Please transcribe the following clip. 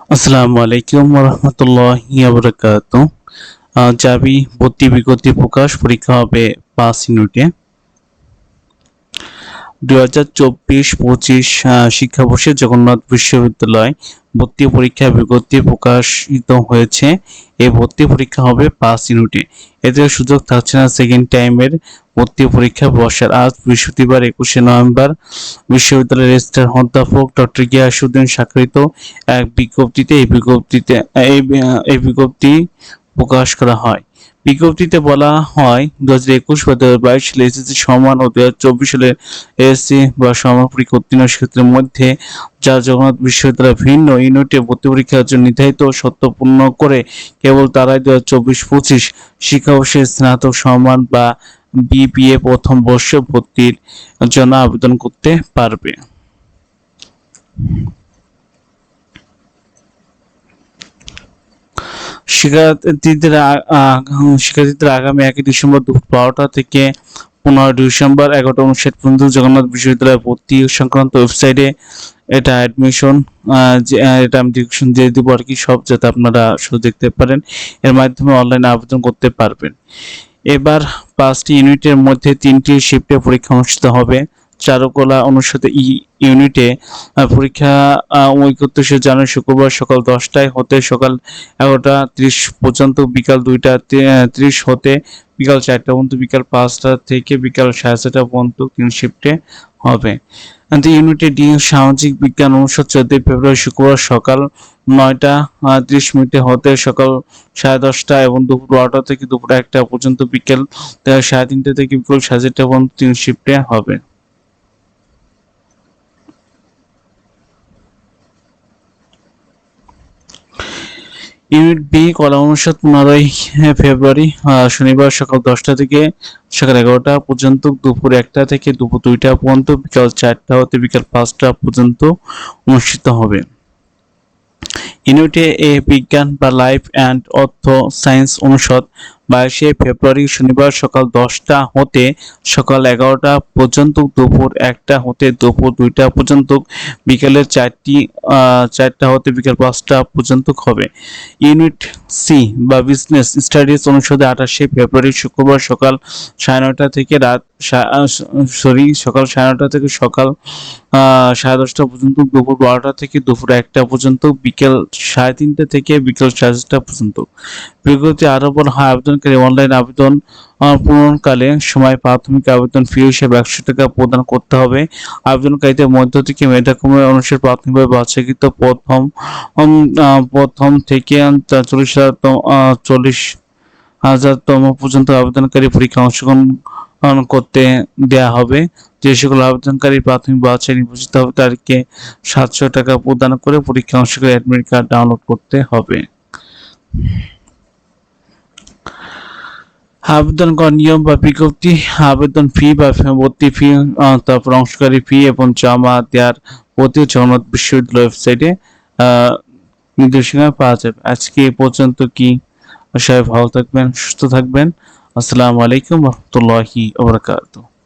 আসসালামু আলাইকুম ওরহমতুল্লাহি ওয়াবারাকাতুহু। জাবি ভর্তি বিজ্ঞপ্তি প্রকাশ। পরীক্ষা হবে 5 ইউনিটে। 2024-25 শিক্ষাবর্ষে জগন্নাথ বিশ্ববিদ্যালয় ভর্তি পরীক্ষা বিজ্ঞপ্তি প্রকাশিত হয়েছে। এই ভর্তি পরীক্ষা হবে 5 ইউনিটে। এতে সুযোগ থাকছে না সেকেন্ড টাইমের ভর্তি পরীক্ষা বসার। আজ বৃহস্পতিবার 21শে নভেম্বর বিশ্ববিদ্যালয়ের রেজিস্ট্রার অধ্যাপক ডক্টর গিয়াসউদ্দিন স্বাক্ষরিত এক বিজ্ঞপ্তিতে এই বিজ্ঞপ্তি প্রকাশ করা হয়। বিজ্ঞপ্তিতে বলা হয় 2021 বা 2022 সালে এসএসসি সমান ও 2024 সালে এসএসসি বা সমান পরীক্ষা উত্তীর্ণ শিক্ষার্থীদের মধ্যে যারা জগন্নাথ বিশ্ববিদ্যালয় ভিন্ন ইউনিটে ভর্তি পরীক্ষার জন্য নির্ধারিত শর্ত পূর্ণ করে কেবল তারাই 2024-25 শিক্ষাবর্ষে স্নাতক সমান বা বিবিএ প্রথম বর্ষ ভর্তির জন্য আবেদন করতে পারবে। শিক্ষার্থীদের আগামী 1 ডিসেম্বর দুপুর 12টা থেকে 15 ডিসেম্বর 11টা 59 পর্যন্ত জগন্নাথ বিশ্ববিদ্যালয়ে ভর্তি সংক্রান্ত ওয়েবসাইটে এটা অ্যাডমিশন এটা আমি ডিসক্রিপশন দিয়ে দিব আর কি, সব যাতে আপনারা শুধু দেখতে পারেন। এর মাধ্যমে অনলাইনে আবেদন করতে পারবেন। এবার 5টি ইউনিটের মধ্যে 3টি শিফটে পরীক্ষা অনুষ্ঠিত হবে। চারুকলা অনুষদ ইউনিটে পরীক্ষা 31শে জানুয়ারি শুক্রবার সকাল 10টায় হতে সকাল 11টা 30 পর্যন্ত, বিকাল 2টা 30 হতে বিকাল 4টা পর্যন্ত, বিকাল 5টা থেকে বিকাল 4:30 পর্যন্ত 3 শিফটে হবে। ইউনিটে ডি সামাজিক বিজ্ঞান অনুষদ 14 ফেব্রুয়ারি শুক্রবার সকাল 9টা 30 হতে সকাল 10:30 এবং দুপুর 12টা থেকে দুপুর 1টা পর্যন্ত, বিকেল 3:30 থেকে বিকেল 4:30 পর্যন্ত 3 শিফটে হবে। ইউনিট বি কলা অনুষদ 15 ফেব্রুয়ারি শনিবার সকাল 10টা থেকে সকাল 11টা পর্যন্ত, দুপুর 1টা থেকে দুপুর 2টা পর্যন্ত, বিকাল 4টা হতে বিকাল 5টা পর্যন্ত অনুষ্ঠিত হবে। ইউনিটে এ বিজ্ঞান বা লাইফ অ্যান্ড অর্থ সায়েন্স অনুষদ 22শে ফেব্রুয়ারি শনিবার সকাল 10টা হতে সকাল 11টা পর্যন্ত, দুপুর 1টা হতে দুপুর 2টা পর্যন্ত, বিকেলের 4টা হতে বিকেল 5টা পর্যন্ত হবে। ইউনিট সি বা বিজনেস স্টাডিজ অনুষদে 28শে ফেব্রুয়ারি শুক্রবার সকাল 9:30 থেকে সকাল 9:30 থেকে সকাল 10:30 পর্যন্ত, দুপুর 12টা থেকে দুপুর 1টা পর্যন্ত, বিকেল 3:30 থেকে বিকেল 4:30 পর্যন্ত। বিজ্ঞপ্তি আরো বলা হয়, আবেদনকারী অনলাইন আবেদন পূরণকালে সময় প্রাথমিক আবেদন ফি হিসেবে 100 টাকা প্রদান করতে হবে। আবেদনকারীদের মধ্য থেকে মেধাক্রমে অনুসারে প্রাথমিকভাবে বাছাইকৃত প্রথম থেকে 40,000তম পর্যন্ত আবেদনকারী পরীক্ষা অংশগ্রহণ করতে দেয়া হবে। যে সকল আবেদনকারী প্রাথমিক বাছাই নির্বাচিত হবে তাদেরকে 700 টাকা প্রদান করে পরীক্ষা অংশগ্রহণের অ্যাডমিট কার্ড ডাউনলোড করতে হবে। আবেদন করার নিয়ম বা বিজ্ঞপ্তি। আবেদন ফি বা ভর্তি ফি, তারপর অংশগ্রহণকারী ফি এবং জমা দেওয়ার প্রতি জগন্নাথ বিশ্ববিদ্যালয় ওয়েবসাইটে নির্দেশনা পাওয়া যাবে। আজকে এ পর্যন্ত। সবাই ভালো থাকবেন, সুস্থ থাকবেন। আসসালামু আলাইকুম ওয়া রাহমাতুল্লাহি ওয়া বারাকাতুহু।